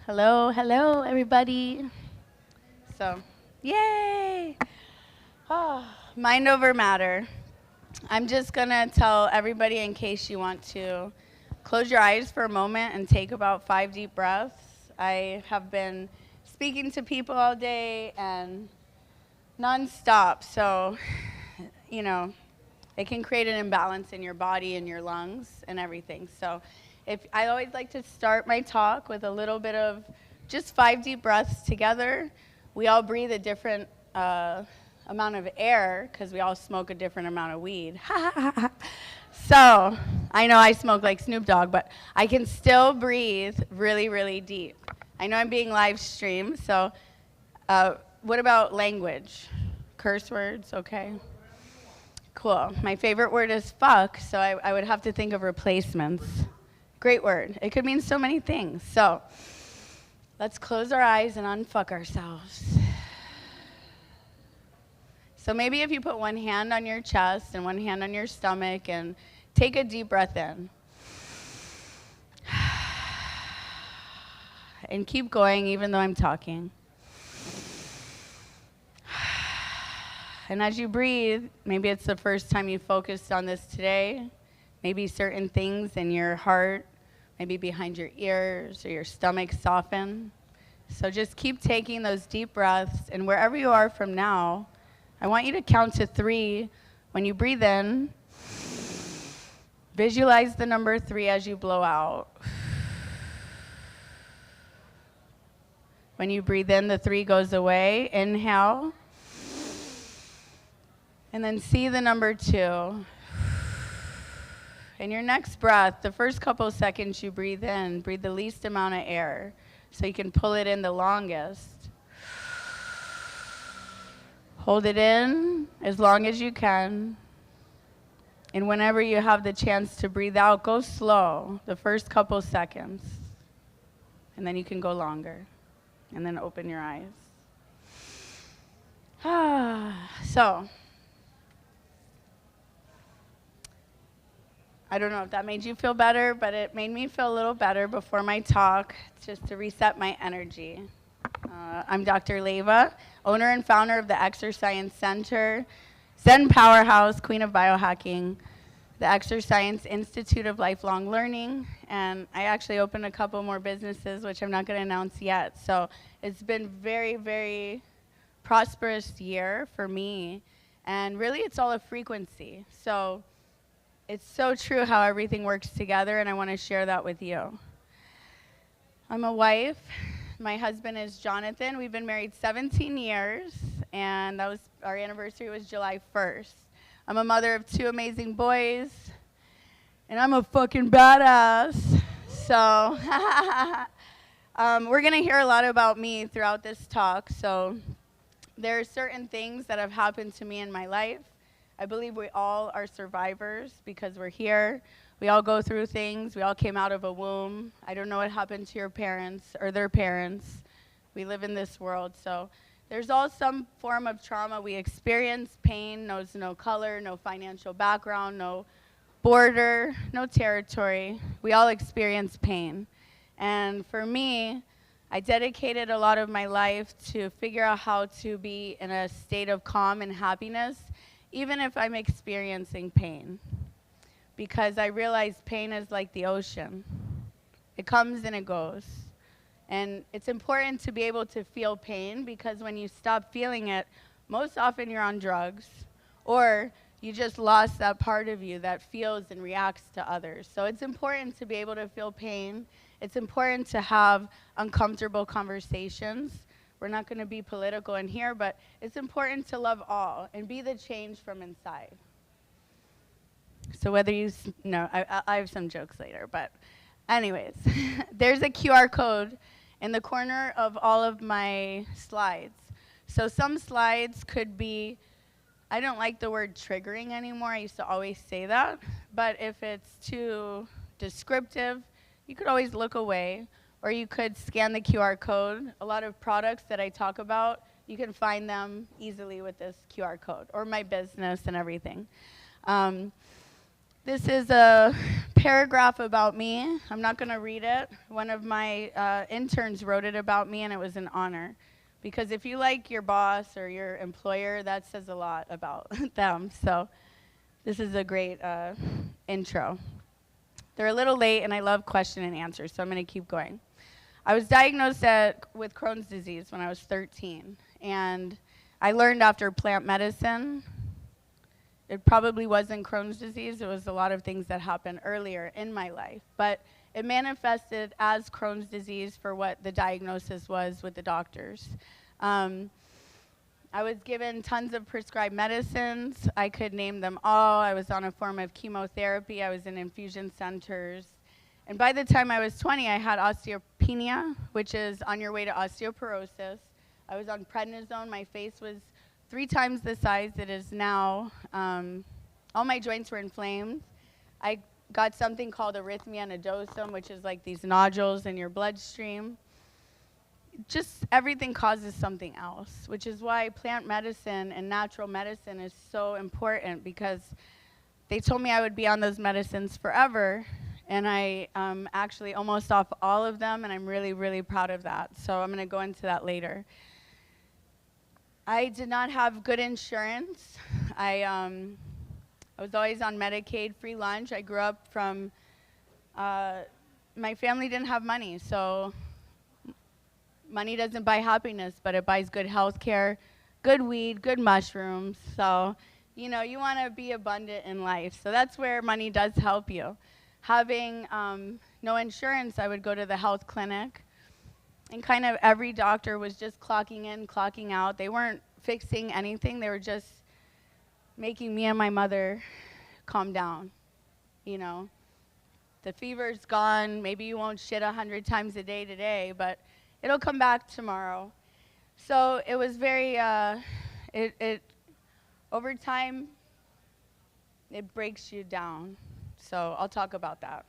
Hello, hello, everybody. So, yay! Oh, mind over matter. I'm just gonna tell everybody in case you want to close your eyes for a moment and take about 5 deep breaths. I have been speaking to people all day and nonstop, so, you know, it can create an imbalance in your body and your lungs and everything. So if I always like to start my talk with a little bit of just 5 deep breaths together. We all breathe a different amount of air because we all smoke a different amount of weed. So I know I smoke like Snoop Dogg, but I can still breathe really, really deep. I know I'm being live streamed, so what about language? Curse words, okay. Cool. My favorite word is fuck, so I would have to think of replacements. Great word. It could mean so many things. So let's close our eyes and unfuck ourselves. So maybe if you put one hand on your chest and one hand on your stomach and take a deep breath in. And keep going even though I'm talking. And as you breathe, maybe it's the first time you focused on this today. Maybe certain things in your heart, maybe behind your ears or your stomach soften. So just keep taking those deep breaths. And wherever you are from now, I want you to count to 3. When you breathe in, visualize the number 3 as you blow out. When you breathe in, the 3 goes away. Inhale. And then see the number 2. In your next breath, the first couple of seconds you breathe in, breathe the least amount of air so you can pull it in the longest. Hold it in as long as you can. And whenever you have the chance to breathe out, go slow the first couple seconds. And then you can go longer. And then open your eyes. So, I don't know if that made you feel better, but it made me feel a little better before my talk, just to reset my energy. I'm Dr. Leiva, owner and founder of the Exercise Center, Zen Powerhouse, Queen of Biohacking, the Exercise Institute of Lifelong Learning, and I actually opened a couple more businesses, which I'm not going to announce yet. So it's been very, very prosperous year for me, and really it's all a frequency. So it's so true how everything works together, and I want to share that with you. I'm a wife. My husband is Jonathan. We've been married 17 years, and our anniversary was July 1st. I'm a mother of 2 amazing boys, and I'm a fucking badass. So we're going to hear a lot about me throughout this talk. So there are certain things that have happened to me in my life. I believe we all are survivors because we're here. We all go through things. We all came out of a womb. I don't know what happened to your parents or their parents. We live in this world. So there's all some form of trauma we experience. Pain knows no color, no financial background, no border, no territory. We all experience pain. And for me, I dedicated a lot of my life to figure out how to be in a state of calm and happiness, even if I'm experiencing pain. Because I realize pain is like the ocean. It comes and it goes. And it's important to be able to feel pain because when you stop feeling it, most often you're on drugs or you just lost that part of you that feels and reacts to others. So it's important to be able to feel pain. It's important to have uncomfortable conversations. We're not going to be political in here, but it's important to love all and be the change from inside. So whether I have some jokes later, but anyways, there's a QR code in the corner of all of my slides. So some slides could be, I don't like the word triggering anymore. I used to always say that, but if it's too descriptive, you could always look away. Or you could scan the QR code. A lot of products that I talk about, you can find them easily with this QR code, or my business and everything. This is a paragraph about me. I'm not going to read it. One of my interns wrote it about me, and it was an honor. Because if you like your boss or your employer, that says a lot about them. So this is a great intro. They're a little late, and I love question and answer, so I'm going to keep going. I was diagnosed with Crohn's disease when I was 13, and I learned after plant medicine. It probably wasn't Crohn's disease. It was a lot of things that happened earlier in my life. But it manifested as Crohn's disease for what the diagnosis was with the doctors. I was given tons of prescribed medicines. I could name them all. I was on a form of chemotherapy. I was in infusion centers. And by the time I was 20, I had osteopenia, which is on your way to osteoporosis. I was on prednisone. My face was 3 times the size it is now. All my joints were inflamed. I got something called arrhythmia nodosum, which is like these nodules in your bloodstream. Just everything causes something else, which is why plant medicine and natural medicine is so important, because they told me I would be on those medicines forever, and I actually almost off all of them, and I'm really, really proud of that. So I'm going to go into that later. I did not have good insurance. I was always on Medicaid, free lunch. I grew up from, my family didn't have money, so money doesn't buy happiness, but it buys good health care, good weed, good mushrooms. So, you know, you want to be abundant in life. So that's where money does help you. Having no insurance, I would go to the health clinic. And kind of every doctor was just clocking in, clocking out. They weren't fixing anything. They were just making me and my mother calm down, you know. The fever's gone. Maybe you won't shit 100 times a day today, but it'll come back tomorrow. So it was very, over time, it breaks you down. So I'll talk about that.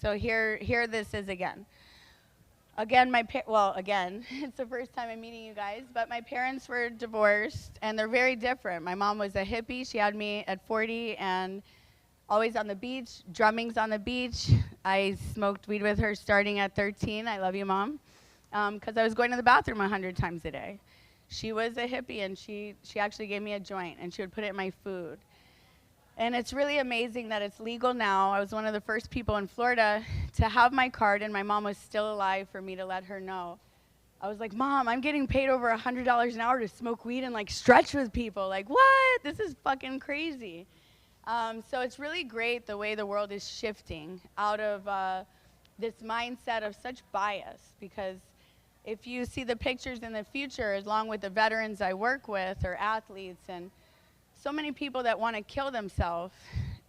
So here this is again. Again, it's the first time I'm meeting you guys, but my parents were divorced, and they're very different. My mom was a hippie. She had me at 40, and always on the beach, drummings on the beach. I smoked weed with her starting at 13. I love you, Mom. Because I was going to the bathroom 100 times a day. She was a hippie, and she actually gave me a joint, and she would put it in my food. And it's really amazing that it's legal now. I was one of the first people in Florida to have my card, and my mom was still alive for me to let her know. I was like, Mom, I'm getting paid over $100 an hour to smoke weed and like stretch with people. Like, what? This is fucking crazy. So it's really great the way the world is shifting out of this mindset of such bias, because if you see the pictures in the future, along with the veterans I work with or athletes, and so many people that want to kill themselves,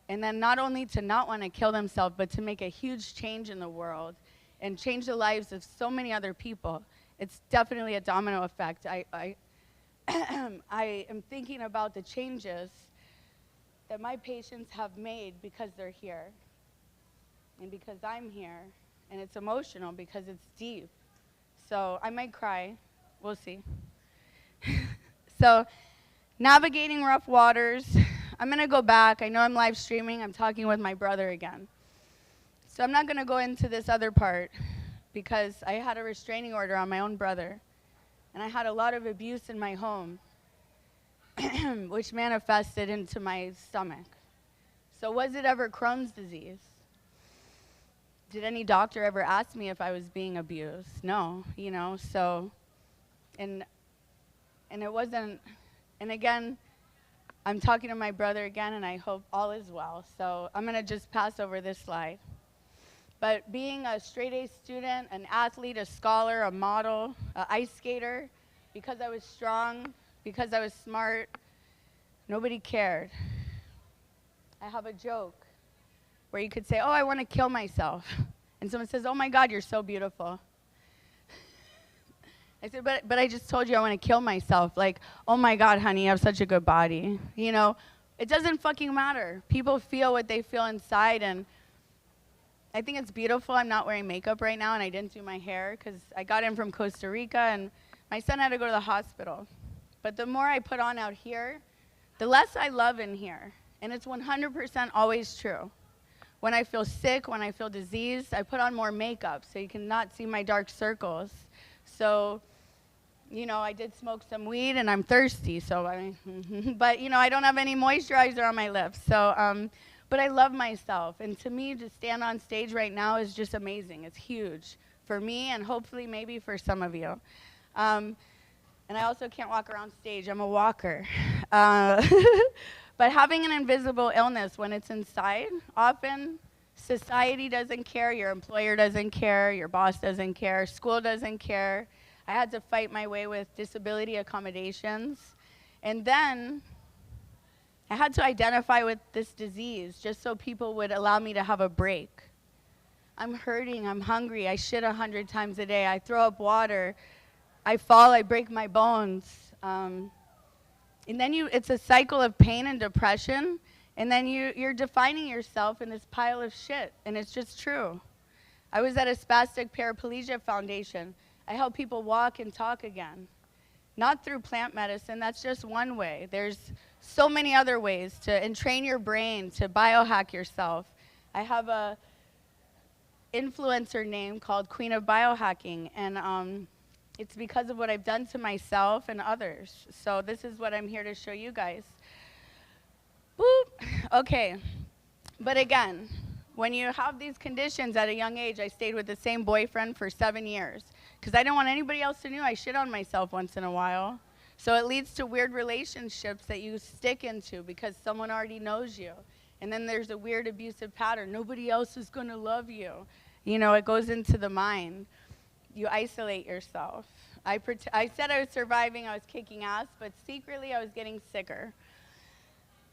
and then not only to not want to kill themselves, but to make a huge change in the world and change the lives of so many other people. It's definitely a domino effect. I am thinking about the changes that my patients have made because they're here and because I'm here, and it's emotional because it's deep. So I might cry. We'll see. So navigating rough waters. I'm going to go back. I know I'm live streaming. I'm talking with my brother again. So I'm not going to go into this other part because I had a restraining order on my own brother. And I had a lot of abuse in my home, which manifested into my stomach. So was it ever Crohn's disease? Did any doctor ever ask me if I was being abused? No, you know, so, and it wasn't. And again, I'm talking to my brother again, and I hope all is well. So I'm going to just pass over this slide. But being a straight-A student, an athlete, a scholar, a model, an ice skater, because I was strong, because I was smart, nobody cared. I have a joke where you could say, oh, I want to kill myself. And someone says, oh, my God, you're so beautiful. I said, but I just told you I want to kill myself. Like, oh my God, honey, you have such a good body. You know, it doesn't fucking matter. People feel what they feel inside, and I think it's beautiful. I'm not wearing makeup right now, and I didn't do my hair because I got in from Costa Rica, and my son had to go to the hospital. But the more I put on out here, the less I love in here. And it's 100% always true. When I feel sick, when I feel diseased, I put on more makeup so you cannot see my dark circles. So, you know, I did smoke some weed and I'm thirsty, so but you know, I don't have any moisturizer on my lips. So, but I love myself. And to me, to stand on stage right now is just amazing. It's huge for me and hopefully maybe for some of you. And I also can't walk around stage. I'm a walker. But having an invisible illness when it's inside, often society doesn't care, your employer doesn't care, your boss doesn't care, school doesn't care. I had to fight my way with disability accommodations. And then I had to identify with this disease just so people would allow me to have a break. I'm hurting, I'm hungry, I shit 100 times a day, I throw up water, I fall, I break my bones. And then it's a cycle of pain and depression, and then you're defining yourself in this pile of shit, and it's just true. I was at a spastic paraplegia foundation. I help people walk and talk again. Not through plant medicine, that's just one way. There's so many other ways to entrain your brain, to biohack yourself. I have a influencer name called Queen of Biohacking, and it's because of what I've done to myself and others. So this is what I'm here to show you guys. Boop. Okay. But again, when you have these conditions at a young age, I stayed with the same boyfriend for 7 years because I didn't want anybody else to know I shit on myself once in a while. So it leads to weird relationships that you stick into because someone already knows you. And then there's a weird abusive pattern. Nobody else is going to love you. You know, it goes into the mind. You isolate yourself. I said I was surviving, I was kicking ass, but secretly I was getting sicker.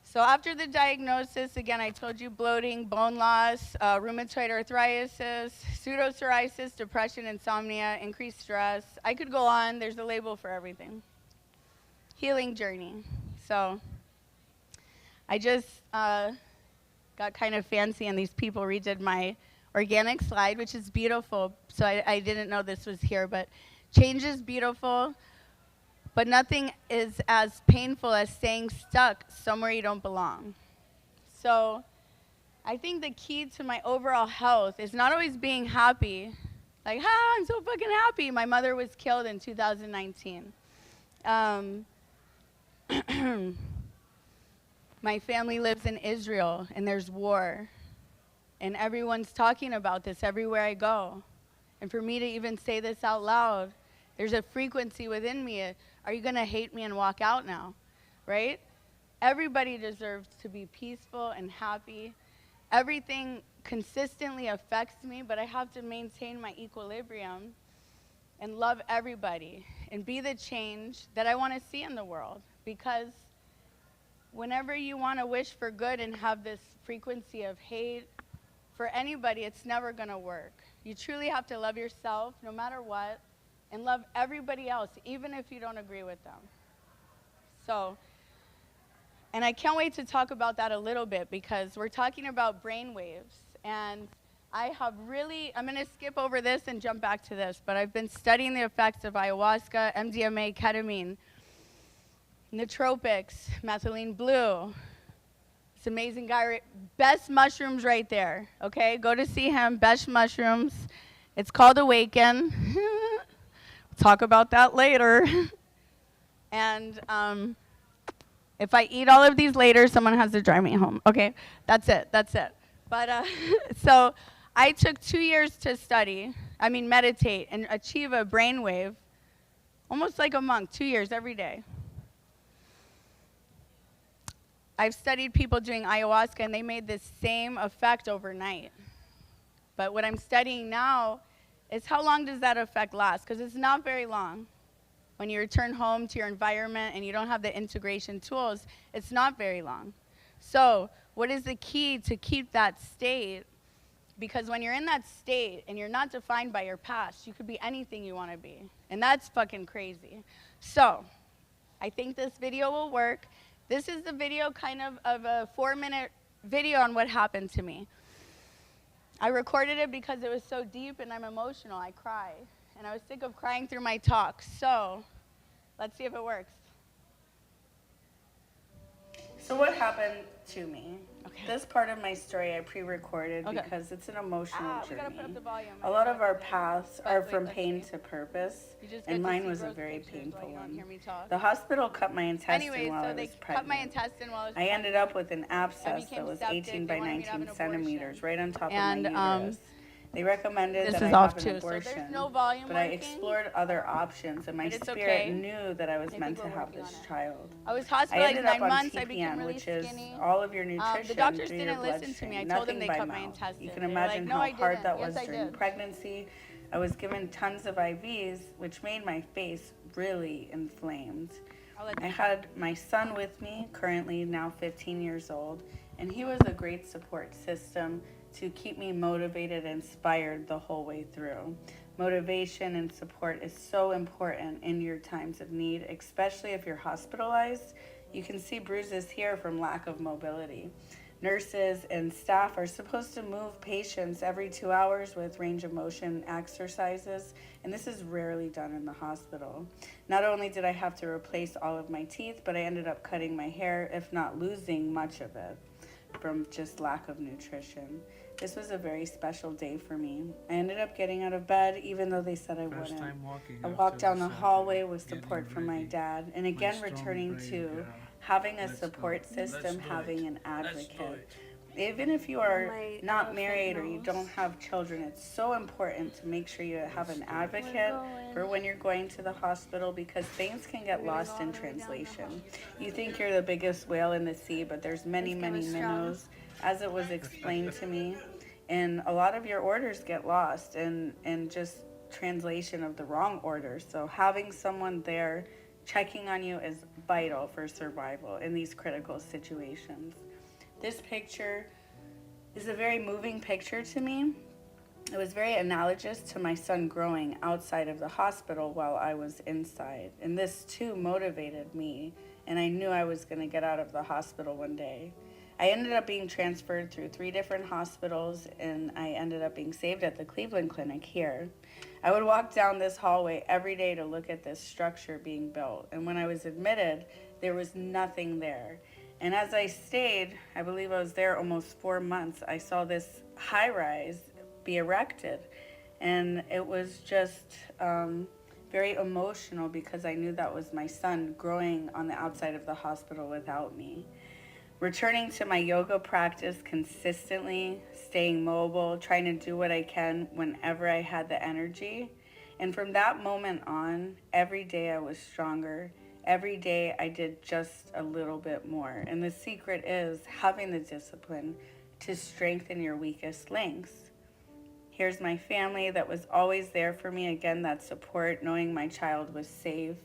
So after the diagnosis, again, I told you bloating, bone loss, rheumatoid arthritis, pseudo-psoriasis, depression, insomnia, increased stress. I could go on. There's a label for everything. Healing journey. So I just got kind of fancy, and these people redid my organic slide, which is beautiful. So I didn't know this was here, but change is beautiful, but nothing is as painful as staying stuck somewhere you don't belong. So I think the key to my overall health is not always being happy. Like, I'm so fucking happy. My mother was killed in 2019. My family lives in Israel, and there's war. And everyone's talking about this everywhere I go. And for me to even say this out loud, there's a frequency within me. Are you going to hate me and walk out now? Right? Everybody deserves to be peaceful and happy. Everything consistently affects me, but I have to maintain my equilibrium and love everybody and be the change that I want to see in the world. Because whenever you want to wish for good and have this frequency of hate, for anybody, it's never going to work. You truly have to love yourself no matter what and love everybody else, even if you don't agree with them. So, and I can't wait to talk about that a little bit because we're talking about brain waves. And I'm going to skip over this and jump back to this, but I've been studying the effects of ayahuasca, MDMA, ketamine, nootropics, methylene blue. This amazing guy, best mushrooms right there, okay? Go to see him, best mushrooms. It's called Awaken. We'll talk about that later. And if I eat all of these later, someone has to drive me home. Okay, that's it. But so I took 2 years to meditate and achieve a brainwave, almost like a monk, 2 years every day. I've studied people doing ayahuasca, and they made this same effect overnight. But what I'm studying now is how long does that effect last? Because it's not very long. When you return home to your environment and you don't have the integration tools, it's not very long. So what is the key to keep that state? Because when you're in that state and you're not defined by your past, you could be anything you want to be. And that's fucking crazy. So I think this video will work. This is the video kind of a 4-minute video on what happened to me. I recorded it because it was so deep and I'm emotional. I cry. And I was sick of crying through my talk. So let's see if it works. So what happened to me? Okay. This part of my story I pre-recorded because it's an emotional journey. Put up the volume. A lot of our paths are from pain to purpose, and mine was a very painful one. The hospital cut my intestine while I was pregnant. I ended up with an abscess that was 18 by 19 centimeters right on top of my uterus. They recommended that I have an abortion, but I explored other options, and my spirit knew that I was meant to have this child. I was hospitalized 9 months. I became really skinny. All of your nutrition, the doctors didn't listen to me. I told them they cut my intestine. You can imagine how hard that was during pregnancy. I was given tons of IVs, which made my face really inflamed. I had my son with me, currently now 15 years old, and he was a great support system to keep me motivated and inspired the whole way through. Motivation and support is so important in your times of need, especially if you're hospitalized. You can see bruises here from lack of mobility. Nurses and staff are supposed to move patients every 2 hours with range of motion exercises, and this is rarely done in the hospital. Not only did I have to replace all of my teeth, but I ended up cutting my hair, if not losing much of it, from just lack of nutrition. This was a very special day for me. I ended up getting out of bed even though they said I wouldn't. I walked down the hallway with support from my dad, and again returning to having a support system, having an advocate. Even if you are not married or you don't have children, it's so important to make sure you have an advocate for when you're going to the hospital, because things can get lost in translation. You think you're the biggest whale in the sea, but there's many, many minnows, as it was explained to me. And a lot of your orders get lost in just translation of the wrong orders. So having someone there checking on you is vital for survival in these critical situations. This picture is a very moving picture to me. It was very analogous to my son growing outside of the hospital while I was inside. And this too motivated me, and I knew I was going to get out of the hospital one day. I ended up being transferred through 3 different hospitals, and I ended up being saved at the Cleveland Clinic here. I would walk down this hallway every day to look at this structure being built. And when I was admitted, there was nothing there. And as I stayed, I believe I was there almost 4 months, I saw this high-rise be erected. And it was just very emotional because I knew that was my son growing on the outside of the hospital without me. Returning to my yoga practice consistently, staying mobile, trying to do what I can whenever I had the energy. And from that moment on, every day I was stronger. Every day I did just a little bit more. And the secret is having the discipline to strengthen your weakest links. Here's my family that was always there for me. Again, that support, knowing my child was safe.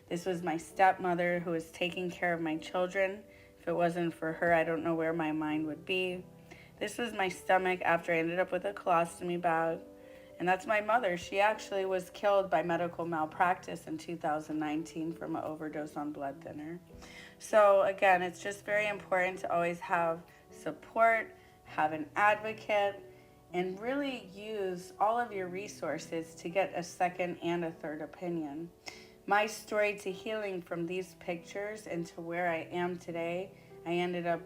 This was my stepmother who was taking care of my children. If it wasn't for her, I don't know where my mind would be. This was my stomach after I ended up with a colostomy bag. And that's my mother. She actually was killed by medical malpractice in 2019 from an overdose on blood thinner. So again, it's just very important to always have support, have an advocate, and really use all of your resources to get a second and a third opinion. My story to healing from these pictures and to where I am today, I ended up,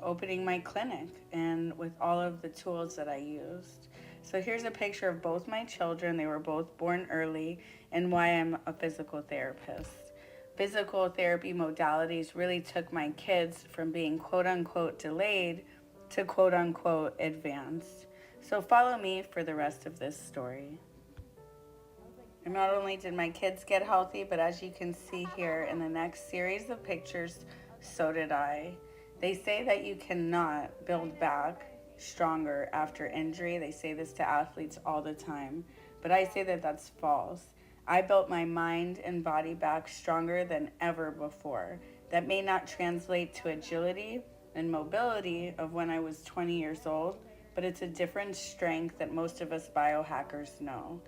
opening my clinic and with all of the tools that I used. So here's a picture of both my children. They were both born early, and why I'm a physical therapist. Physical therapy modalities really took my kids from being quote-unquote delayed to quote-unquote advanced. So follow me for the rest of this story. And not only did my kids get healthy, but as you can see here in the next series of pictures, so did I. They say that you cannot build back stronger after injury. They say this to athletes all the time, but I say that that's false. I built my mind and body back stronger than ever before. That may not translate to agility and mobility of when I was 20 years old, but it's a different strength that most of us biohackers know.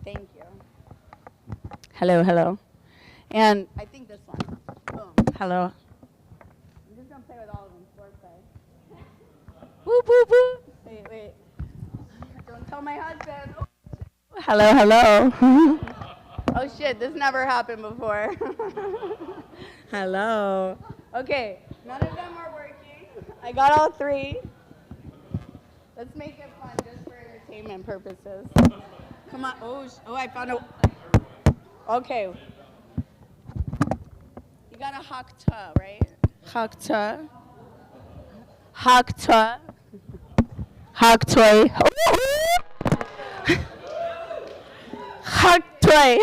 Thank you. Hello. And I think this one. Boom. Hello. I'm just Whoop, whoop, whoop. Wait. Don't tell my husband. Oh. Hello, hello. Oh shit, this never happened before. Hello. Okay, none of them are working. I got all three. Let's make it fun just for entertainment purposes. Come on. Oh, I found a. Okay. You got a hakta, right? Hakta. Hakta. Haktoi. Haktoi.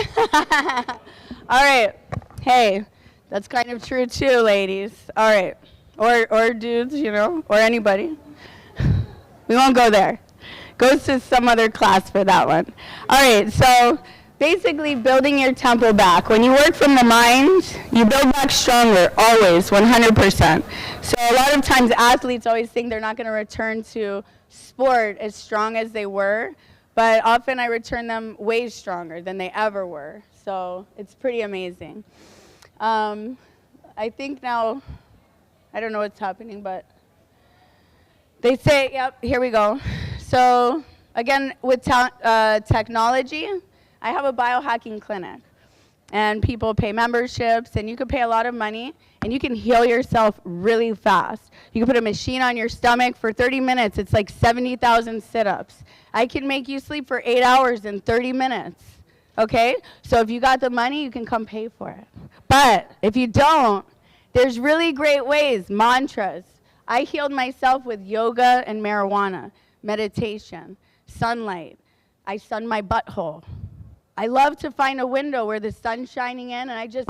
All right. Hey, that's kind of true too, ladies. All right. Or dudes, you know, or anybody. We won't go there. Go to some other class for that one. All right, so basically building your temple back. When you work from the mind, you build back stronger, always, 100%. So a lot of times athletes always think they're not going to return to sport as strong as they were, but often I return them way stronger than they ever were. So it's pretty amazing. I think now, I don't know what's happening, but they say, yep, here we go. So again, with technology, I have a biohacking clinic. And people pay memberships, and you can pay a lot of money, and you can heal yourself really fast. You can put a machine on your stomach for 30 minutes. It's like 70,000 sit-ups. I can make you sleep for 8 hours in 30 minutes. Okay? So if you got the money, you can come pay for it. But if you don't, there's really great ways, mantras. I healed myself with yoga and marijuana, meditation, sunlight. I sun my butthole. I love to find a window where the sun's shining in and I just,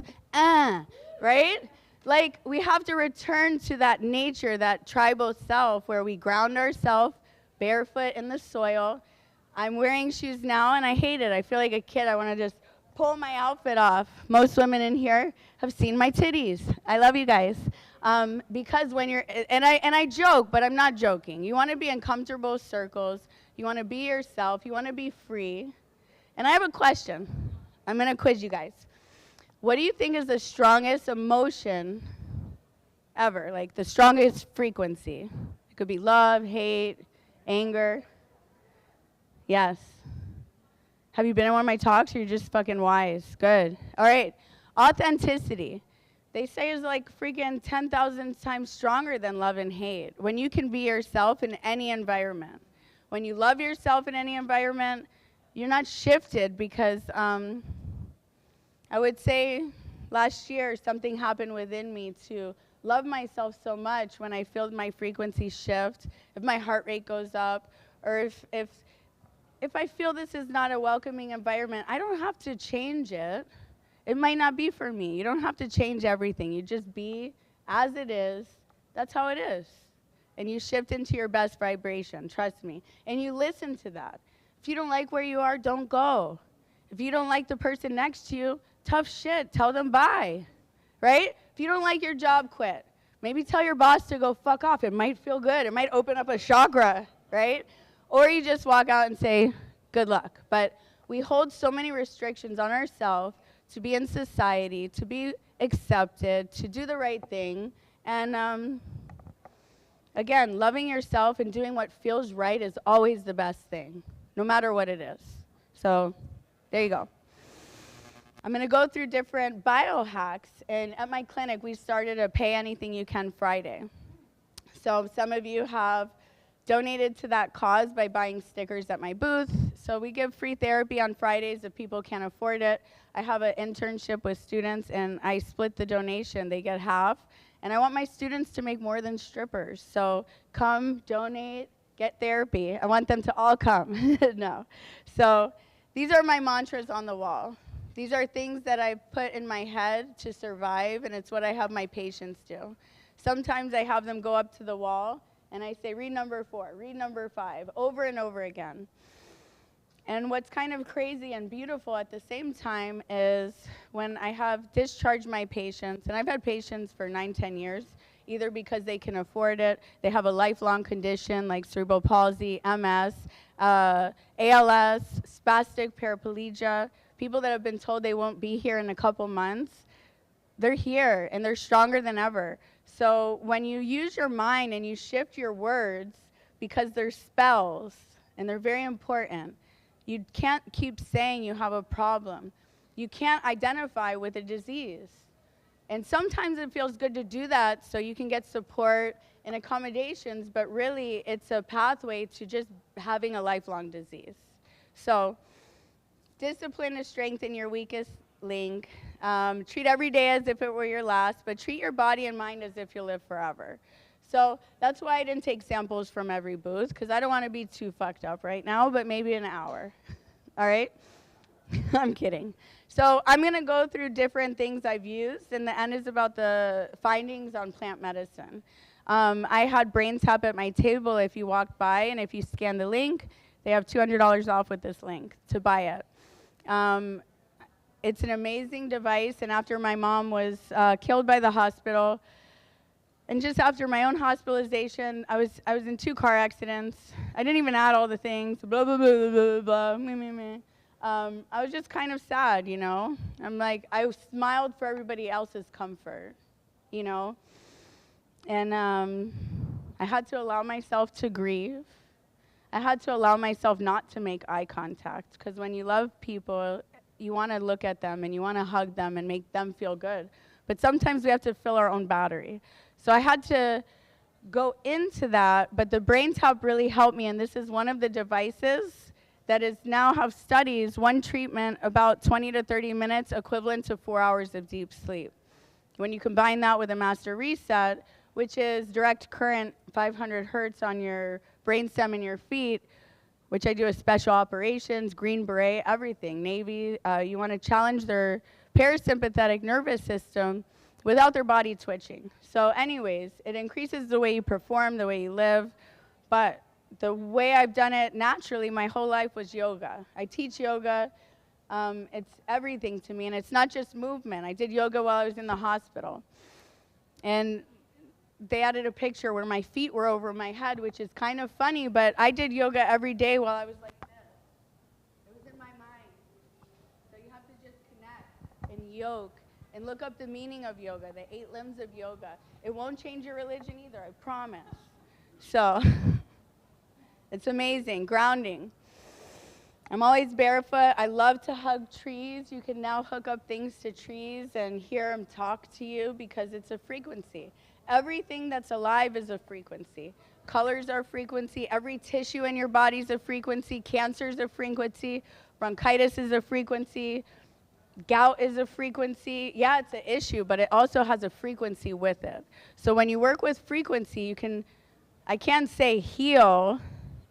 right? Like, we have to return to that nature, that tribal self where we ground ourselves barefoot in the soil. I'm wearing shoes now and I hate it. I feel like a kid. I want to just pull my outfit off. Most women in here have seen my titties. I love you guys. Because when you're, and I joke, but I'm not joking. You want to be in comfortable circles. You want to be yourself. You want to be free. And I have a question. I'm going to quiz you guys. What do you think is the strongest emotion ever? Like the strongest frequency? It could be love, hate, anger. Yes. Have you been in one of my talks or you're just fucking wise? Good. All right. Authenticity. They say is like freaking 10,000 times stronger than love and hate. When you can be yourself in any environment. When you love yourself in any environment, you're not shifted because I would say last year something happened within me to love myself so much when I feel my frequency shift, if my heart rate goes up, or if I feel this is not a welcoming environment, I don't have to change it. It might not be for me. You don't have to change everything. You just be as it is. That's how it is. And you shift into your best vibration, trust me. And you listen to that. If you don't like where you are, don't go. If you don't like the person next to you, tough shit, tell them bye, right? If you don't like your job, quit. Maybe tell your boss to go fuck off. It might feel good. It might open up a chakra, right? Or you just walk out and say, good luck. But we hold so many restrictions on ourselves to be in society, to be accepted, to do the right thing. And again, loving yourself and doing what feels right is always the best thing, no matter what it is. So there you go. I'm going to go through different biohacks. And at my clinic, we started a Pay Anything You Can Friday. So some of you have donated to that cause by buying stickers at my booth. So we give free therapy on Fridays if people can't afford it. I have an internship with students, and I split the donation. They get half. And I want my students to make more than strippers. So come, donate, get therapy. I want them to all come. No. So these are my mantras on the wall. These are things that I put in my head to survive, and it's what I have my patients do. Sometimes I have them go up to the wall, and I say, read number 4, read number 5, over and over again. And what's kind of crazy and beautiful at the same time is when I have discharged my patients, and I've had patients for 9-10 years, either because they can afford it, they have a lifelong condition like cerebral palsy, MS, ALS, spastic paraplegia, people that have been told they won't be here in a couple months, they're here and they're stronger than ever. So when you use your mind and you shift your words because they're spells, and they're very important. You can't keep saying you have a problem. You can't identify with a disease. And sometimes it feels good to do that so you can get support and accommodations, but really it's a pathway to just having a lifelong disease. So discipline to strengthen your weakest link. Treat every day as if it were your last, but treat your body and mind as if you live forever. So that's why I didn't take samples from every booth, because I don't want to be too fucked up right now, but maybe an hour. All right? I'm kidding. So I'm going to go through different things I've used, and the end is about the findings on plant medicine. I had Brain Tap at my table if you walked by, and if you scan the link, they have $200 off with this link to buy it. It's an amazing device, and after my mom was killed by the hospital, and just after my own hospitalization, I was in 2 car accidents. I didn't even add all the things, blah, blah, blah, blah, blah, meh, meh, meh. I was just kind of sad, you know. I'm like, I smiled for everybody else's comfort, you know. And I had to allow myself to grieve. I had to allow myself not to make eye contact, because when you love people, you want to look at them and you want to hug them and make them feel good. But sometimes we have to fill our own battery. So I had to go into that, but the Brain Tap really helped me, and this is one of the devices that is now have studies, one treatment, about 20 to 30 minutes, equivalent to 4 hours of deep sleep. When you combine that with a master reset, which is direct current 500 hertz on your brainstem and your feet, which I do with special operations, Green Beret, everything, Navy, you want to challenge their parasympathetic nervous system without their body twitching. So anyways, it increases the way you perform, the way you live, but the way I've done it naturally my whole life was yoga. I teach yoga. It's everything to me, and it's not just movement. I did yoga while I was in the hospital. And they added a picture where my feet were over my head, which is kind of funny, but I did yoga every day while I was like this. It was in my mind. So you have to just connect and yoke and look up the meaning of yoga, the 8 limbs of yoga. It won't change your religion either, I promise. So it's amazing. Grounding. I'm always barefoot. I love to hug trees. You can now hook up things to trees and hear them talk to you because it's a frequency. Everything that's alive is a frequency. Colors are frequency. Every tissue in your body is a frequency. Cancer is a frequency. Bronchitis is a frequency. Gout is a frequency. Yeah, it's an issue, but it also has a frequency with it. So when you work with frequency, you can, I can't say heal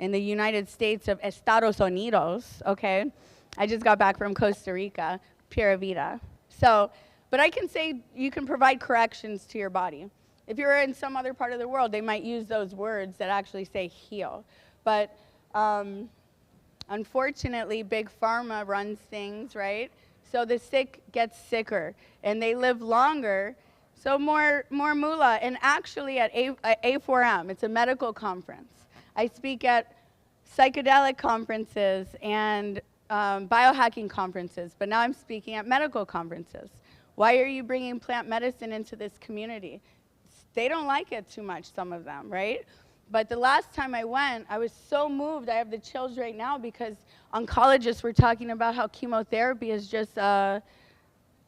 in the United States of Estados Unidos, okay? I just got back from Costa Rica, Pura Vida. So, but I can say you can provide corrections to your body. If you're in some other part of the world, they might use those words that actually say heal. But unfortunately, Big Pharma runs things, right? So the sick gets sicker, and they live longer, so more moolah. And actually at A4M, it's a medical conference. I speak at psychedelic conferences and biohacking conferences, but now I'm speaking at medical conferences. Why are you bringing plant medicine into this community? They don't like it too much, some of them, right? But the last time I went, I was so moved. I have the chills right now because oncologists were talking about how chemotherapy is just,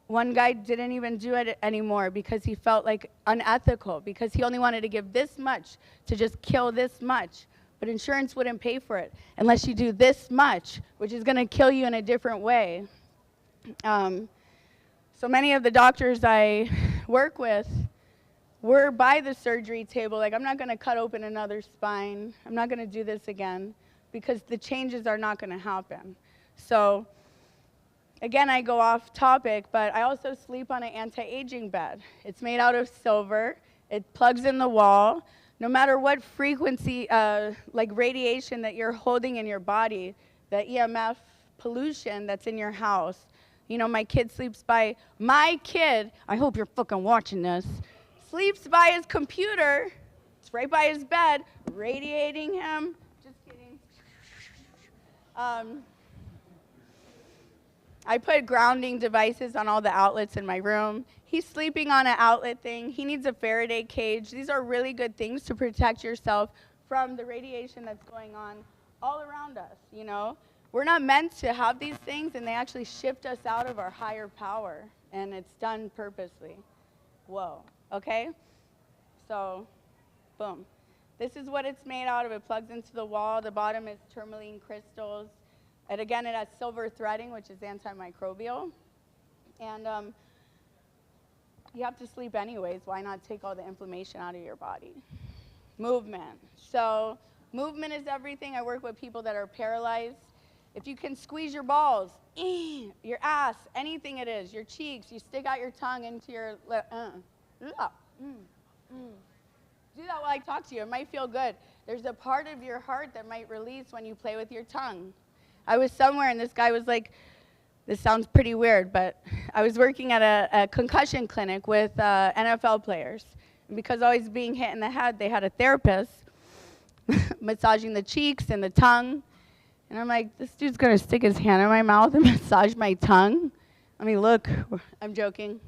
one guy didn't even do it anymore because he felt like unethical, because he only wanted to give this much to just kill this much. But insurance wouldn't pay for it unless you do this much, which is going to kill you in a different way. So many of the doctors I work with were by the surgery table, like, I'm not going to cut open another spine. I'm not going to do this again because the changes are not going to happen. So again, I go off topic, but I also sleep on an anti-aging bed. It's made out of silver. It plugs in the wall. No matter what frequency, like radiation that you're holding in your body, the EMF pollution that's in your house. You know, my kid sleeps by, my kid, I hope you're fucking watching this, sleeps by his computer. It's right by his bed, radiating him. Just kidding. I put grounding devices on all the outlets in my room. He's sleeping on an outlet thing. He needs a Faraday cage. These are really good things to protect yourself from the radiation that's going on all around us, you know? We're not meant to have these things, and they actually shift us out of our higher power, and it's done purposely. Whoa, okay? So, boom. This is what it's made out of. It plugs into the wall. The bottom is tourmaline crystals. And again, it has silver threading, which is antimicrobial. And you have to sleep anyways. Why not take all the inflammation out of your body? Movement. So movement is everything. I work with people that are paralyzed. If you can squeeze your balls, your ass, anything it is, your cheeks, you stick out your tongue into your do that while I talk to you. It might feel good. There's a part of your heart that might release when you play with your tongue. I was somewhere and this guy was like, this sounds pretty weird, but I was working at a concussion clinic with NFL players. And because I was being hit in the head, they had a therapist massaging the cheeks and the tongue. And I'm like, this dude's going to stick his hand in my mouth and massage my tongue? I mean, look, I'm joking.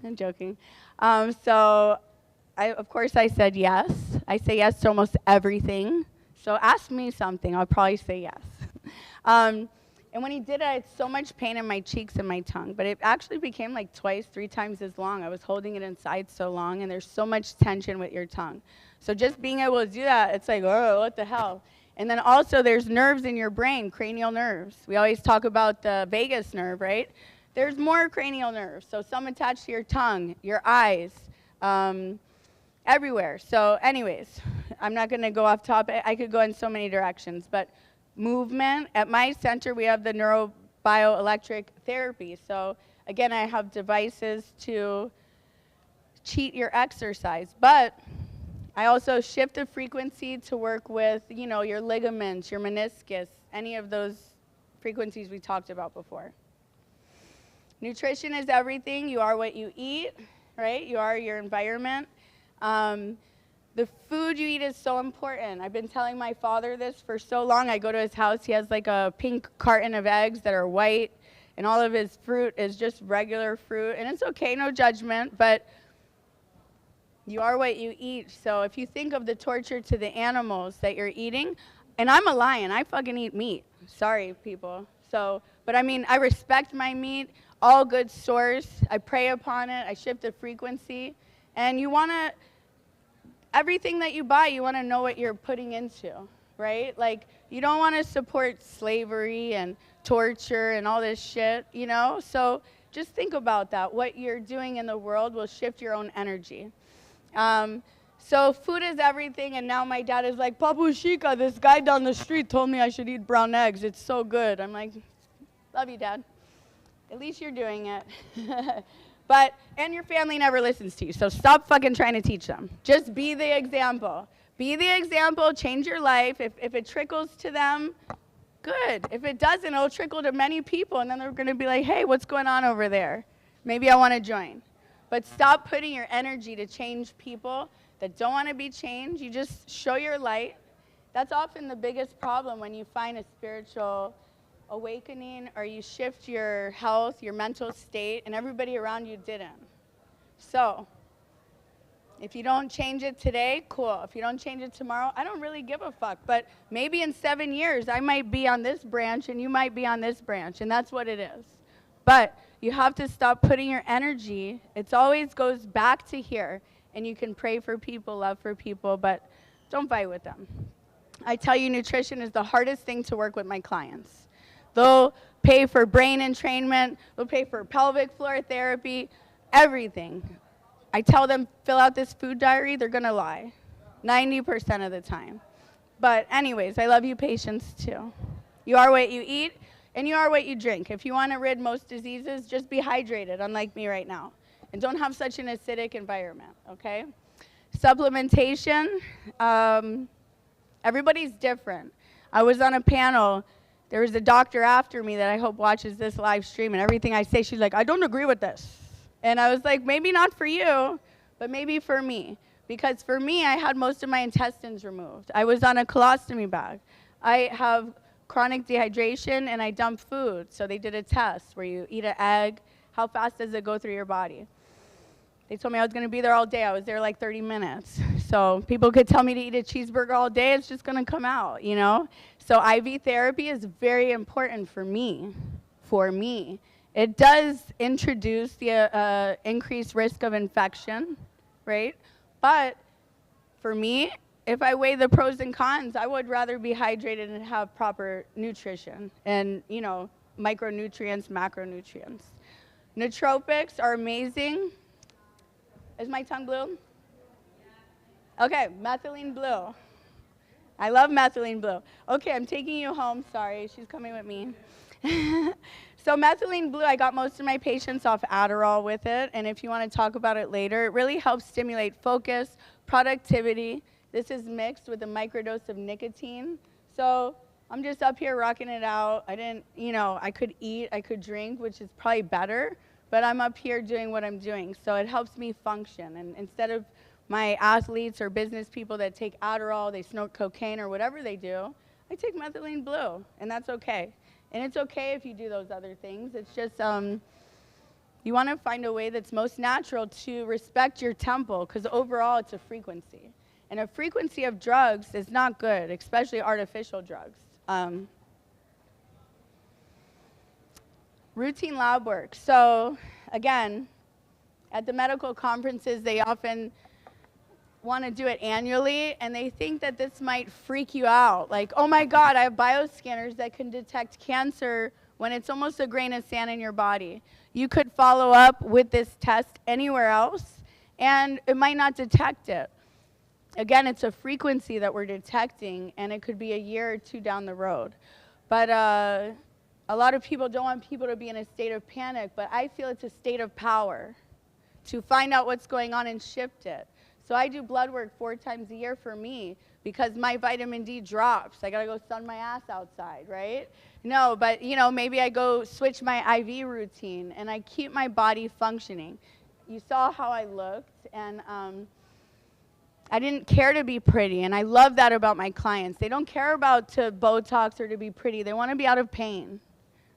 So, of course, I said yes. I say yes to almost everything. So ask me something. I'll probably say yes. And when he did it, I had so much pain in my cheeks and my tongue. But it actually became like 3 times as long. I was holding it inside so long, and there's so much tension with your tongue. So just being able to do that, it's like, oh, what the hell? And then also there's nerves in your brain, cranial nerves. We always talk about the vagus nerve, right? There's more cranial nerves. So some attached to your tongue, your eyes, everywhere. So anyways, I'm not going to go off topic. I could go in so many directions. But movement, at my center, we have the neurobioelectric therapy. So again, I have devices to cheat your exercise. But I also shift the frequency to work with, you know, your ligaments, your meniscus, any of those frequencies we talked about before. Nutrition is everything. You are what you eat, right? You are your environment. The food you eat is so important. I've been telling my father this for so long. I go to his house. He has like a pink carton of eggs that are white, and all of his fruit is just regular fruit. And it's okay, no judgment, but you are what you eat. So if you think of the torture to the animals that you're eating, and I'm a lion, I fucking eat meat. Sorry, people. So, but I mean, I respect my meat, all good source. I pray upon it. I shift the frequency. And you want to, everything that you buy, you want to know what you're putting into, right? Like, you don't want to support slavery and torture and all this shit, you know? So just think about that. What you're doing in the world will shift your own energy. So food is everything, and now my dad is like, Papu Shika, this guy down the street told me I should eat brown eggs. It's so good. I'm like, love you, Dad. At least you're doing it. But, and your family never listens to you, so stop fucking trying to teach them. Just be the example. Be the example, change your life. If it trickles to them, good. If it doesn't, it'll trickle to many people, and then they're going to be like, hey, what's going on over there? Maybe I want to join. But stop putting your energy to change people that don't want to be changed. You just show your light. That's often the biggest problem when you find a spiritual awakening or you shift your health, your mental state, and everybody around you didn't. So if you don't change it today, cool. If you don't change it tomorrow, I don't really give a fuck. But maybe in 7 years, I might be on this branch and you might be on this branch, and that's what it is. But you have to stop putting your energy. It always goes back to here. And you can pray for people, love for people, but don't fight with them. I tell you, nutrition is the hardest thing to work with my clients. They'll pay for brain entrainment. They'll pay for pelvic floor therapy, everything. I tell them, fill out this food diary. They're going to lie 90% of the time. But anyways, I love you patients too. You are what you eat. And you are what you drink. If you want to rid most diseases, just be hydrated, unlike me right now. And don't have such an acidic environment, okay? Supplementation, everybody's different. I was on a panel. There was a doctor after me that I hope watches this live stream, and everything I say, she's like, I don't agree with this. And I was like, maybe not for you, but maybe for me. Because for me, I had most of my intestines removed. I was on a colostomy bag. I have chronic dehydration, and I dump food. So they did a test where you eat an egg. How fast does it go through your body? They told me I was going to be there all day. I was there like 30 minutes. So people could tell me to eat a cheeseburger all day. It's just going to come out, you know? So IV therapy is very important for me. It does introduce the increased risk of infection, right? But for me, if I weigh the pros and cons, I would rather be hydrated and have proper nutrition and, you know, micronutrients, macronutrients. Nootropics are amazing. Is my tongue blue? Okay, methylene blue. I love methylene blue. Okay, I'm taking you home. Sorry, she's coming with me. So methylene blue, I got most of my patients off Adderall with it, and if you want to talk about it later, it really helps stimulate focus, productivity. This is mixed with a microdose of nicotine. So I'm just up here rocking it out. I didn't, you know, I could eat, I could drink, which is probably better, but I'm up here doing what I'm doing. So it helps me function. And instead of my athletes or business people that take Adderall, they snort cocaine or whatever they do, I take methylene blue, and that's okay. And it's okay if you do those other things. It's just you want to find a way that's most natural to respect your tempo, because overall it's a frequency. And a frequency of drugs is not good, especially artificial drugs. Routine lab work. So again, at the medical conferences, they often want to do it annually, and they think that this might freak you out. Like, oh my God, I have bioscanners that can detect cancer when it's almost a grain of sand in your body. You could follow up with this test anywhere else, and it might not detect it. Again, it's a frequency that we're detecting, and it could be a year or two down the road. But a lot of people don't want people to be in a state of panic, but I feel it's a state of power to find out what's going on and shift it. So I do blood work 4 times a year for me because my vitamin D drops. I gotta go sun my ass outside, right? No, but you know, maybe I go switch my IV routine and I keep my body functioning. You saw how I looked, and I didn't care to be pretty, and I love that about my clients. They don't care about to Botox or to be pretty. They wanna be out of pain,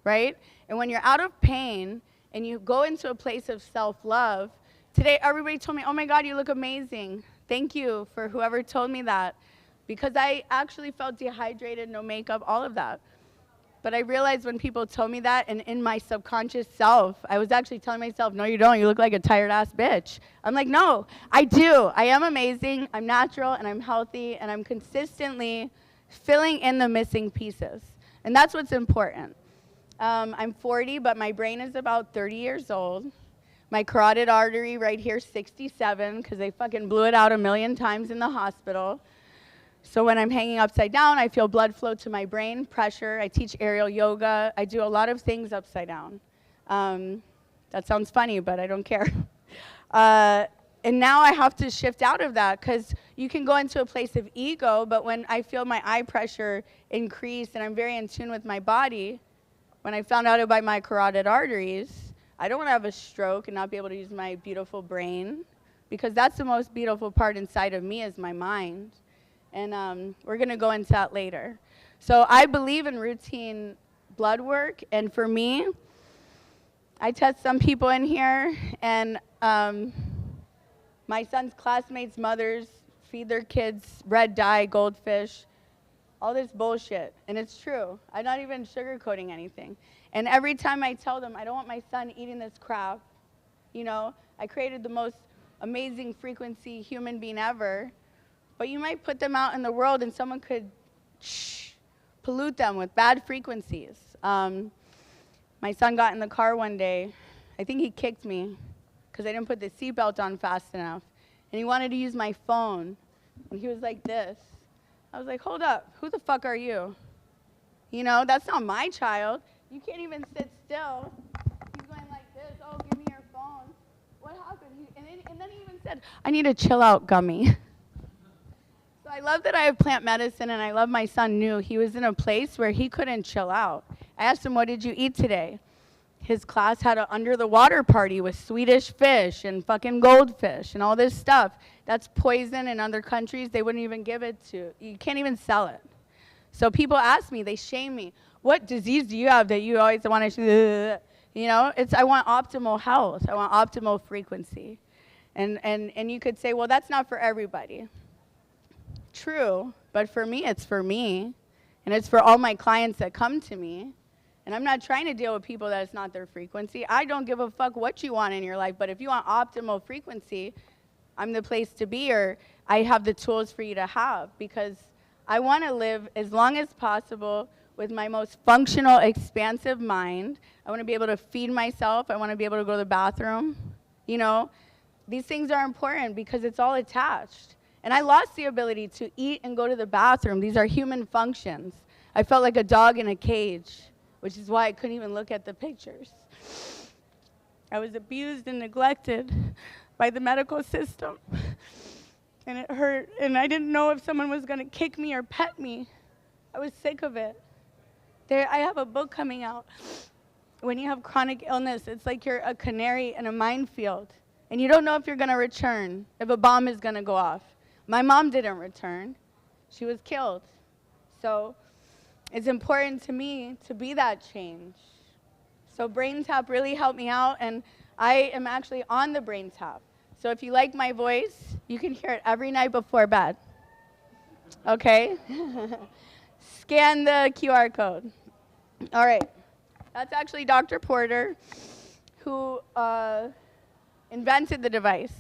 right? And when you're out of pain and you go into a place of self-love, today, everybody told me, oh my God, you look amazing. Thank you for whoever told me that. Because I actually felt dehydrated, no makeup, all of that. But I realized when people told me that, and in my subconscious self, I was actually telling myself, no, you don't. You look like a tired-ass bitch. I'm like, no, I do. I am amazing. I'm natural, and I'm healthy, and I'm consistently filling in the missing pieces. And that's what's important. I'm 40, but my brain is about 30 years old. My carotid artery right here, 67, because they fucking blew it out 1,000,000 times in the hospital. So when I'm hanging upside down, I feel blood flow to my brain, pressure. I teach aerial yoga. I do a lot of things upside down. That sounds funny, but I don't care. And now I have to shift out of that, because you can go into a place of ego, but when I feel my eye pressure increase and I'm very in tune with my body, when I found out about my carotid arteries, I don't want to have a stroke and not be able to use my beautiful brain, because that's the most beautiful part inside of me is my mind. And we're going to go into that later. So I believe in routine blood work, and for me, I test some people in here, and my son's classmates' mothers feed their kids red dye, goldfish, all this bullshit, and it's true. I'm not even sugarcoating anything. And every time I tell them I don't want my son eating this crap, you know, I created the most amazing frequency human being ever, but you might put them out in the world and someone could pollute them with bad frequencies. My son got in the car one day. I think he kicked me because I didn't put the seatbelt on fast enough. And he wanted to use my phone, and he was like this. I was like, hold up, who the fuck are you? You know, that's not my child. You can't even sit still. He's going like this, oh, give me your phone. What happened? And then he even said, I need a chill out gummy. So I love that I have plant medicine, and I love my son knew he was in a place where he couldn't chill out. I asked him, what did you eat today? His class had an under the water party with Swedish fish and fucking goldfish and all this stuff. That's poison in other countries. They wouldn't even give it to. You can't even sell it. So people ask me, they shame me. What disease do you have that you always want to, you know? I want optimal health. I want optimal frequency. And you could say, well, that's not for everybody. True, but for me, it's for me. And it's for all my clients that come to me. And I'm not trying to deal with people that it's not their frequency. I don't give a fuck what you want in your life, but if you want optimal frequency, I'm the place to be, or I have the tools for you to have, because I want to live as long as possible with my most functional, expansive mind. I want to be able to feed myself. I want to be able to go to the bathroom. You know, these things are important because it's all attached. And I lost the ability to eat and go to the bathroom. These are human functions. I felt like a dog in a cage, which is why I couldn't even look at the pictures. I was abused and neglected by the medical system. And it hurt, and I didn't know if someone was going to kick me or pet me. I was sick of it. I have a book coming out. When you have chronic illness, it's like you're a canary in a minefield, and you don't know if you're going to return, if a bomb is going to go off. My mom didn't return. She was killed. So it's important to me to be that change. So Brain Tap really helped me out, and I am actually on the Brain Tap. So if you like my voice, you can hear it every night before bed. Okay? Scan the QR code. All right. That's actually Dr. Porter, who invented the device.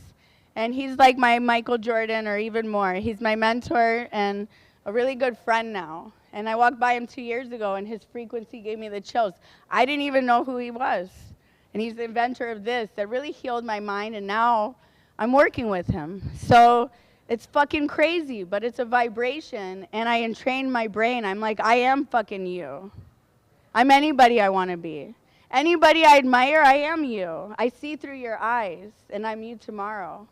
And he's like my Michael Jordan or even more. He's my mentor and a really good friend now. And I walked by him 2 years ago, and his frequency gave me the chills. I didn't even know who he was. And he's the inventor of this that really healed my mind, and now I'm working with him. So it's fucking crazy, but it's a vibration, and I entrain my brain. I'm like, I am fucking you. I'm anybody I want to be. Anybody I admire, I am you. I see through your eyes, and I'm you tomorrow.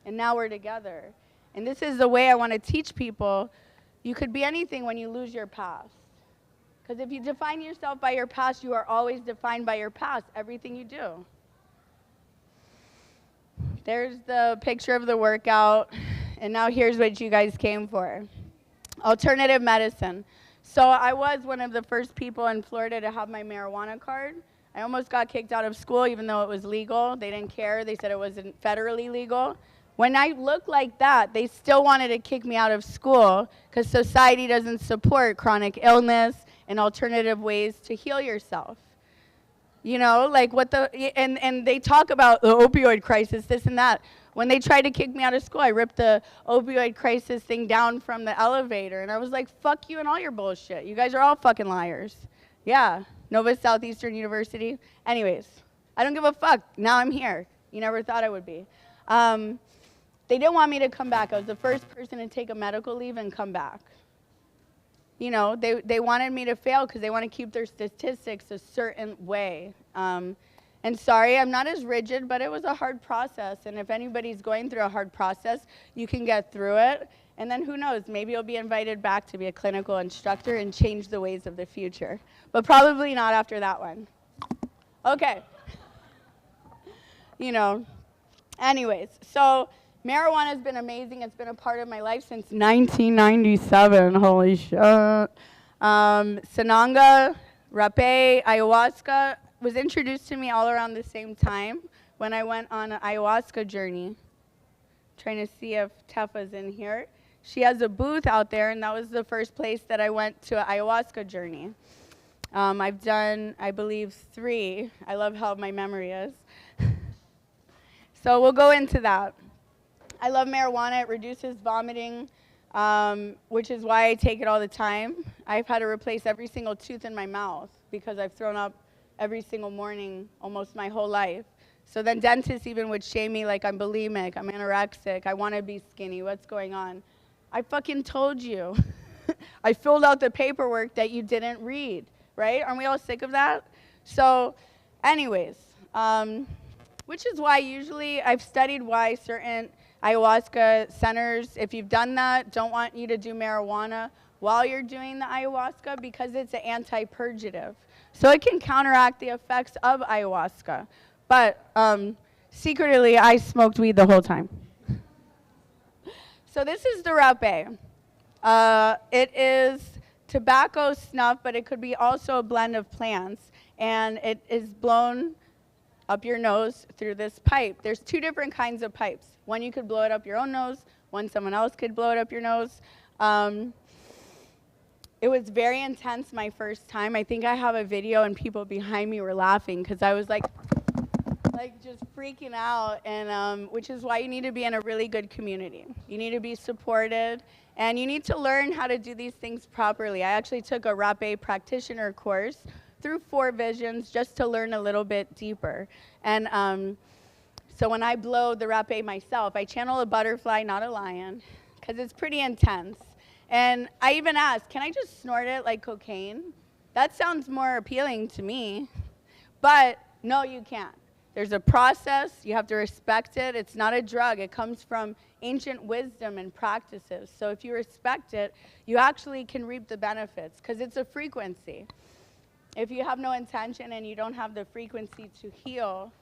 And now we're together. And this is the way I want to teach people. You could be anything when you lose your past. Because if you define yourself by your past, you are always defined by your past, everything you do. There's the picture of the workout, and now here's what you guys came for. Alternative medicine. So I was one of the first people in Florida to have my marijuana card. I almost got kicked out of school even though it was legal. They didn't care. They said it wasn't federally legal. When I looked like that, they still wanted to kick me out of school because society doesn't support chronic illness and alternative ways to heal yourself. You know, like what the, and they talk about the opioid crisis, this and that. When they tried to kick me out of school, I ripped the opioid crisis thing down from the elevator. And I was like, fuck you and all your bullshit. You guys are all fucking liars. Yeah, Nova Southeastern University. Anyways, I don't give a fuck. Now I'm here. You never thought I would be. They didn't want me to come back. I was the first person to take a medical leave and come back. You know, they wanted me to fail because they want to keep their statistics a certain way. And sorry, I'm not as rigid, but it was a hard process. And if anybody's going through a hard process, you can get through it. And then who knows, maybe you'll be invited back to be a clinical instructor and change the ways of the future. But probably not after that one. Okay. You know, anyways, so marijuana has been amazing. It's been a part of my life since 1997. Holy shit. Sananga, Rapé, ayahuasca was introduced to me all around the same time when I went on an ayahuasca journey. Trying to see if Tefa's in here. She has a booth out there, and that was the first place that I went to an ayahuasca journey. I've done, I believe, 3. I love how my memory is. So we'll go into that. I love marijuana. It reduces vomiting, which is why I take it all the time. I've had to replace every single tooth in my mouth because I've thrown up every single morning almost my whole life. So then dentists even would shame me like I'm bulimic, I'm anorexic, I want to be skinny, what's going on? I fucking told you. I filled out the paperwork that you didn't read, right? Aren't we all sick of that? So anyways, which is why usually I've studied why certain ayahuasca centers, if you've done that, don't want you to do marijuana while you're doing the ayahuasca because it's an anti-purgative. So it can counteract the effects of ayahuasca. But secretly, I smoked weed the whole time. So this is the rapé. It is tobacco snuff, but it could be also a blend of plants. And it is blown up your nose through this pipe. There's 2 different kinds of pipes. One, you could blow it up your own nose. One, someone else could blow it up your nose. It was very intense my first time. I think I have a video and people behind me were laughing because I was like just freaking out, and which is why you need to be in a really good community. You need to be supported, and you need to learn how to do these things properly. I actually took a rapé practitioner course through 4 Visions just to learn a little bit deeper. And so when I blow the rapé myself, I channel a butterfly, not a lion, because it's pretty intense. And I even asked, can I just snort it like cocaine? That sounds more appealing to me. But no, you can't. There's a process. You have to respect it. It's not a drug. It comes from ancient wisdom and practices. So if you respect it, you actually can reap the benefits because it's a frequency. If you have no intention and you don't have the frequency to heal,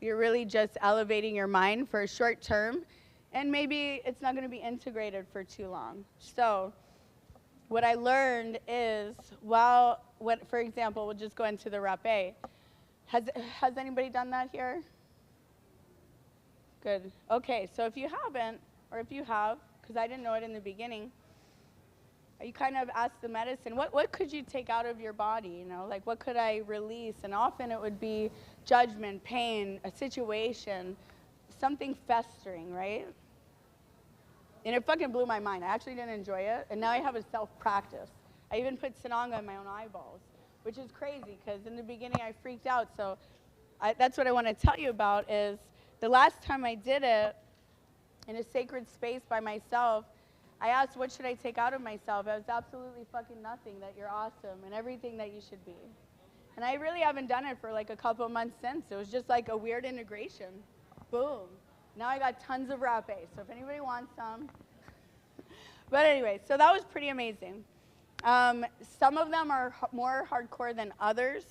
you're really just elevating your mind for a short term. And maybe it's not going to be integrated for too long. So what I learned is, for example, we'll just go into the rapé. Has anybody done that here? Good. Okay, so if you haven't, or if you have, because I didn't know it in the beginning, you kind of ask the medicine, what could you take out of your body, you know? Like, what could I release? And often it would be judgment, pain, a situation, something festering, right? And it fucking blew my mind. I actually didn't enjoy it, and now I have a self-practice. I even put Sananga in my own eyeballs, which is crazy, because in the beginning I freaked out. So that's what I want to tell you about is the last time I did it in a sacred space by myself, I asked, what should I take out of myself? It was absolutely fucking nothing, that you're awesome and everything that you should be. And I really haven't done it for like a couple of months since. It was just like a weird integration. Boom. Now I got tons of rapé, so if anybody wants some. But anyway, so that was pretty amazing. Some of them are more hardcore than others.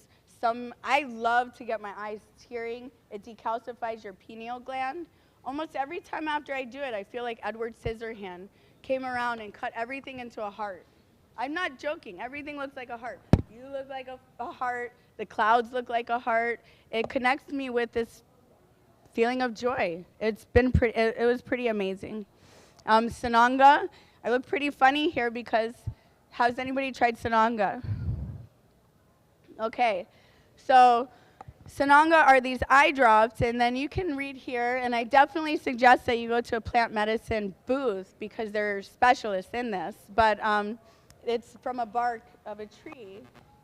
I love to get my eyes tearing. It decalcifies your pineal gland. Almost every time after I do it, I feel like Edward Scissorhand came around and cut everything into a heart. I'm not joking. Everything looks like a heart. You look like a heart. The clouds look like a heart. It connects me with this feeling of joy. It was pretty amazing. Sananga, I look pretty funny here because has anybody tried Sananga? Okay, so Sananga are these eye drops, and then you can read here, and I definitely suggest that you go to a plant medicine booth because they're specialists in this, but it's from a bark of a tree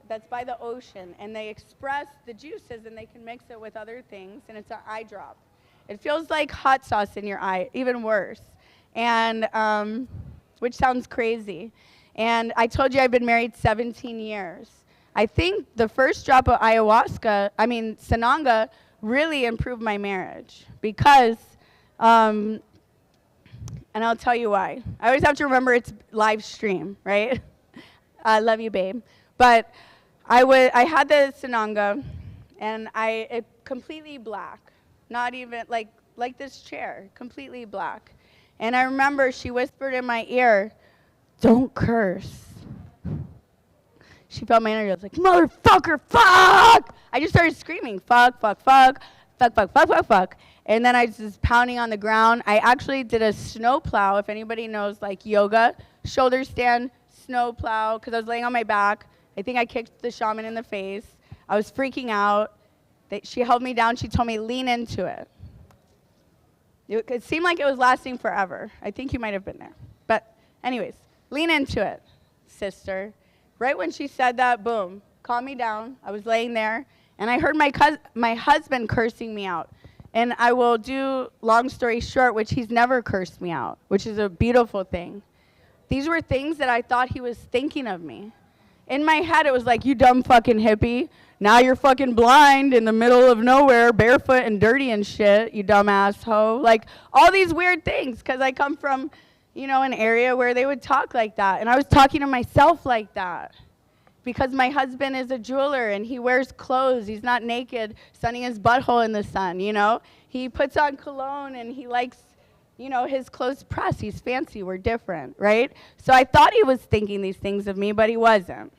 that's by the ocean, and they express the juices, and they can mix it with other things, and it's an eye drop. It feels like hot sauce in your eye, even worse, and which sounds crazy. And I told you I've been married 17 years. I think the first drop of Sananga, really improved my marriage because, and I'll tell you why. I always have to remember it's live stream, right? I love you, babe. But I had the Sananga, and it completely black, not even like this chair, completely black. And I remember she whispered in my ear, "Don't curse." She felt my energy. I was like, "Motherfucker, fuck!" I just started screaming, fuck, fuck, fuck, fuck, fuck, fuck, fuck, fuck. And then I was just pounding on the ground. I actually did a snow plow, if anybody knows, like yoga, shoulder stand, snow plow, because I was laying on my back. I think I kicked the shaman in the face. I was freaking out. She held me down. She told me, lean into it. It seemed like it was lasting forever. I think you might have been there. But anyways, lean into it, sister. Right when she said that, boom, calm me down. I was laying there, and I heard my husband cursing me out. And I will do, long story short, which he's never cursed me out, which is a beautiful thing. These were things that I thought he was thinking of me. In my head, it was like, you dumb fucking hippie. Now you're fucking blind in the middle of nowhere, barefoot and dirty and shit, you dumb asshole. Like, all these weird things, because I come from, an area where they would talk like that. And I was talking to myself like that. Because my husband is a jeweler, and he wears clothes. He's not naked, sunning his butthole in the sun, He puts on cologne, and he likes, his clothes pressed. He's fancy. We're different, right? So I thought he was thinking these things of me, but he wasn't.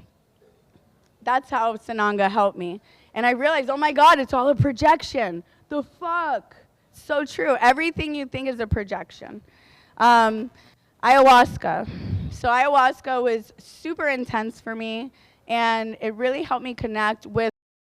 That's how Sananga helped me. And I realized, oh my God, it's all a projection. The fuck? So true. Everything you think is a projection. Ayahuasca. So ayahuasca was super intense for me, and it really helped me connect with